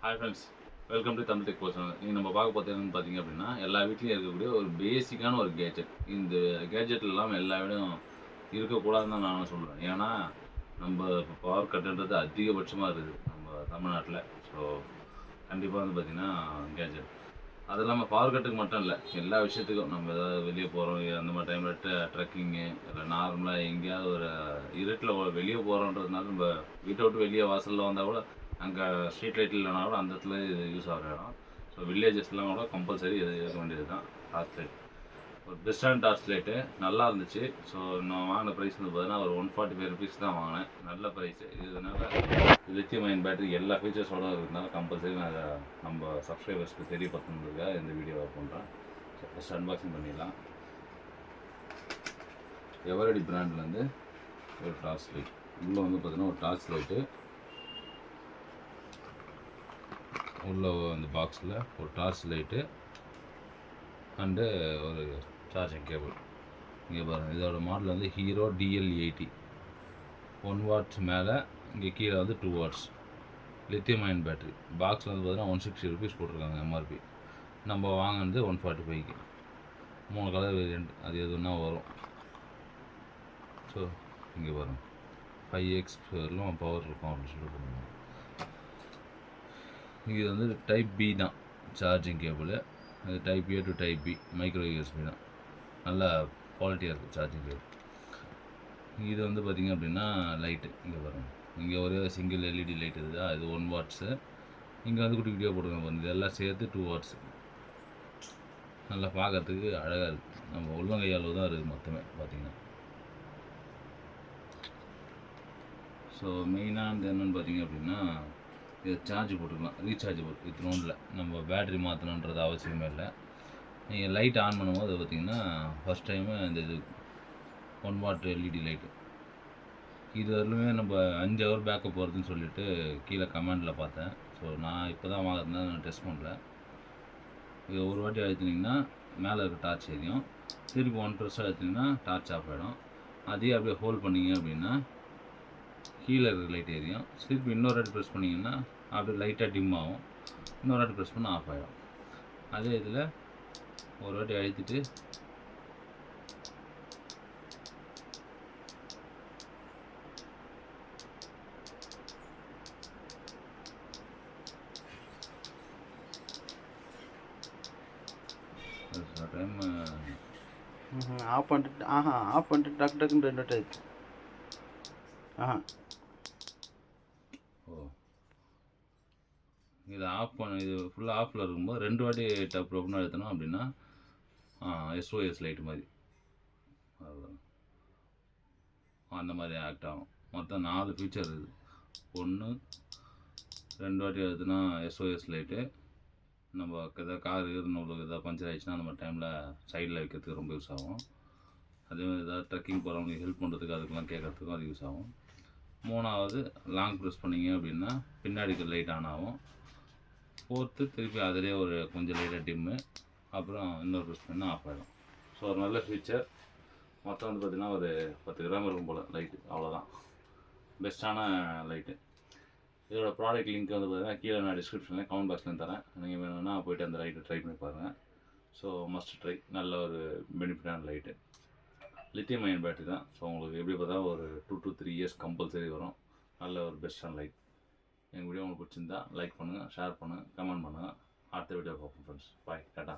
Hi friends, welcome to Tamil tech person. நீங்கள் நம்ம பார்க்க பார்த்தீங்கன்னு பார்த்தீங்க அப்படின்னா எல்லா வீட்லேயும் இருக்கக்கூடிய ஒரு பேசிக்கான ஒரு கேஜெட். இந்த கேஜெட் இல்லாமல் எல்லா வீடும் இருக்கக்கூடாதுன்னு தான் நான் சொல்லுவேன். ஏன்னா நம்ம இப்போ பவர் கட்டுன்றது அதிகபட்சமாக இருக்குது நம்ம தமிழ்நாட்டில். ஸோ கண்டிப்பாக வந்து பார்த்திங்கன்னா கேஜெட் அது இல்லாமல் பவர் கட்டுக்கு மட்டும் இல்லை, எல்லா விஷயத்துக்கும் நம்ம ஏதாவது வெளியே போகிறோம் அந்த மாதிரி டைமில் ட்ரெக்கிங்கு இல்லை நார்மலாக எங்கேயாவது ஒரு இருட்டில் வெளியே போகிறோன்றதுனால நம்ம வீட்டை விட்டு வெளியே வாசலில் வந்தால் கூட அங்கே ஸ்ட்ரீட் லைட் இல்லைனா கூட அந்த இடத்துல இது யூஸ் ஆகிற இடம். ஸோ வில்லேஜஸ்லாம் கூட கம்பல்சரி இது இருக்க வேண்டியது தான். டார்ச் லைட் ஒரு பெஸ்ட்டான டார்ச் லைட்டு நல்லா இருந்துச்சு. ஸோ நான் வாங்கின ப்ரைஸ் வந்து பார்த்தீங்கன்னா ஒரு 145 ருபீஸ் தான் வாங்கினேன். நல்ல ப்ரைஸு. இதனால் லித்தியம் அயன் பேட்டரி எல்லா ஃபீச்சர்ஸோடு இருக்கிறதுனால கம்பல்சரி நான் அதை நம்ம சப்ஸ்கிரைபர்ஸ்க்கு தெரியப்படுத்துறதுக்காக இந்த வீடியோவை பண்ணுறேன். ஸோ ஃபஸ்ட் அன்பாக்சிங் பண்ணிடலாம். எவரடி பிராண்ட்லேருந்து ஒரு டார்ச் லைட். உள்ளே வந்து பார்த்தீங்கன்னா ஒரு டார்ச் லைட்டு, உள்ள அந்த பாக்ஸில் ஒரு டார்ச் லைட்டு அண்டு ஒரு சார்ஜிங் கேபிள். இங்கே பாருங்கள், இதோட மாடல் வந்து ஹீரோ DL80 1 வாட்ஸ் மேலே, இங்கே கீழே வந்து 2 வாட்ஸ் லித்தியம் அயன் பேட்டரி. பாக்ஸில் வந்து பார்த்தீங்கன்னா 160 ருபீஸ் போட்டிருக்காங்க எம்ஆர்பி. நம்ம வாங்கினது 145க்கு. 3 கலர் வேரியண்ட், அது எதுனா வரும். ஸோ இங்கே பாருங்கள் 5x பவர் இருக்கும் அப்படின்னு சொல்லிட்டு பண்ணுவோம். இது வந்து டைப் பி தான் சார்ஜிங் கேபிள். அது type A to type B micro USB தான். நல்லா குவாலிட்டியாக இருக்குது சார்ஜிங் கேபிள். இது வந்து பார்த்திங்க அப்படின்னா லைட்டு இங்கே பாருங்கள், இங்கே ஒரே சிங்கிள் எல்இடி லைட் இருக்குது, அது 1 வாட்ஸு. இங்கே வந்து குட்டி குட்டியாக போட்டுருங்க பாருங்கள், இதெல்லாம் சேர்த்து 2 வாட்ஸு. நல்லா பார்க்குறதுக்கு அழகாக இருக்குது. நம்ம உள்ளங்கை அளவு தான் இருக்குது மொத்தமே பார்த்திங்கன்னா. ஸோ மெயினாக என்னென்னு பார்த்திங்க அப்படின்னா இதை சார்ஜ் போட்டுக்கலாம், ரீசார்ஜபிள். இத்தனோண்டில் நம்ம பேட்ரி மாற்றணுன்றது அவசியமே இல்லை. நீங்கள் லைட் ஆன் பண்ணும்போது அது பார்த்திங்கன்னா ஃபஸ்ட் டைமு இந்த இது 1 வாட் எல்இடி லைட்டு. இது வரலுமே நம்ம 5 ஹவர் பேக்கப் வருதுன்னு சொல்லிட்டு கீழே கமெண்டில் பார்த்தேன். ஸோ நான் இப்போ தான் வாங்குறதுனால நான் டெஸ்ட் பண்ணல. இது ஒரு வாட்டி அழுத்தினீங்கன்னா மேலே இருக்க டார்ச் எரியும், திருப்பி 1 ப்ரெஸ் அழுத்தினீங்கன்னா டார்ச் ஆஃப் ஆகிடும். அதே அப்படியே ஹோல்ட் பண்ணிங்க அப்படின்னா கீழே இருக்கிற லைட் எரியும். திருப்பி இன்னொரு வாட்டி ப்ரெஸ் பண்ணிங்கன்னா அப்படியே லைட்டாக டிம் ஆகும், இன்னொரு வாட்டி ப்ரெஸ் பண்ணால் ஆஃப் ஆகிடும். அதே இதில் ஒரு வாட்டி அழுத்திட்டு டைம் ஆஃப் பண்ணிட்டு ஆஃப் பண்ணிட்டு டக்கு டக்குன்னு 2 வாட்டி ஆயிடுச்சு. இதை ஆஃப் பண்ண, இது ஃபுல்லாக ஆஃபில் இருக்கும்போது 2 வாட்டி டப்புன்னு அழுத்தணும் அப்படின்னா SOS லைட் மாதிரி அதுதான் அந்த மாதிரி ஆக்ட் ஆகும். மொத்தம் 4 ஃபீச்சர் இருக்குது. 1 2 வாட்டி அழுத்தினா SOS லைட்டு. நம்ம எதாவது கார் நம்மளுக்கு எதாவது பஞ்சர் ஆகிடுச்சுன்னா அந்த மாதிரி டைமில் சைடில் வைக்கிறதுக்கு ரொம்ப யூஸ் ஆகும். அதேமாதிரி எதாவது ட்ரெக்கிங் போகிறவங்களுக்கு ஹெல்ப் பண்ணுறதுக்கு அதுக்கெலாம் கேட்குறதுக்கும் அது யூஸ் ஆகும். 3வது லாங் ப்ரெஸ் பண்ணிங்க அப்படின்னா பின்னாடிக்கு லைட் ஆன் ஆகும். 4த்து திருப்பி அதிலே ஒரு கொஞ்சம் லைட்டாக டிம்மு, அப்புறம் இன்னொரு ப்ரெஸ் பண்ணால் ஆஃப் ஆகிடும். ஸோ ஒரு நல்ல ஃபீச்சர். மொத்தம் வந்து பார்த்திங்கன்னா ஒரு 10 கிராம் இருக்கும் போல் லைட்டு, அவ்வளோதான். பெஸ்ட்டான லைட்டு. இதோட ப்ராடக்ட் லிங்க் வந்து பார்த்திங்கன்னா கீழே நான் டிஸ்கிரிப்ஷனில் கமெண்ட் பாக்ஸ்லேயும் தரேன். நீங்கள் வேணும்னா போய்ட்டு அந்த லைட்டை ட்ரை பண்ணி பாருங்கள். So must try. நல்ல ஒரு பெனிஃபிட்டான லைட்டு. லித்தியம் அயன் பேட்டரி தான். ஸோ உங்களுக்கு எப்படி பார்த்தா ஒரு 2 to 3 இயர்ஸ் கம்பல்சரி வரும். நல்ல ஒரு பெஸ்ட்டான லைட். எங்கள் வீடியோ உங்களுக்கு பிடிச்சிருந்தா லைக் பண்ணுங்கள், ஷேர் பண்ணுங்கள், கமெண்ட் பண்ணுங்கள். அடுத்த வீடியோ பார்ப்போம் ஃப்ரெண்ட்ஸ். பாய், டாட்டா.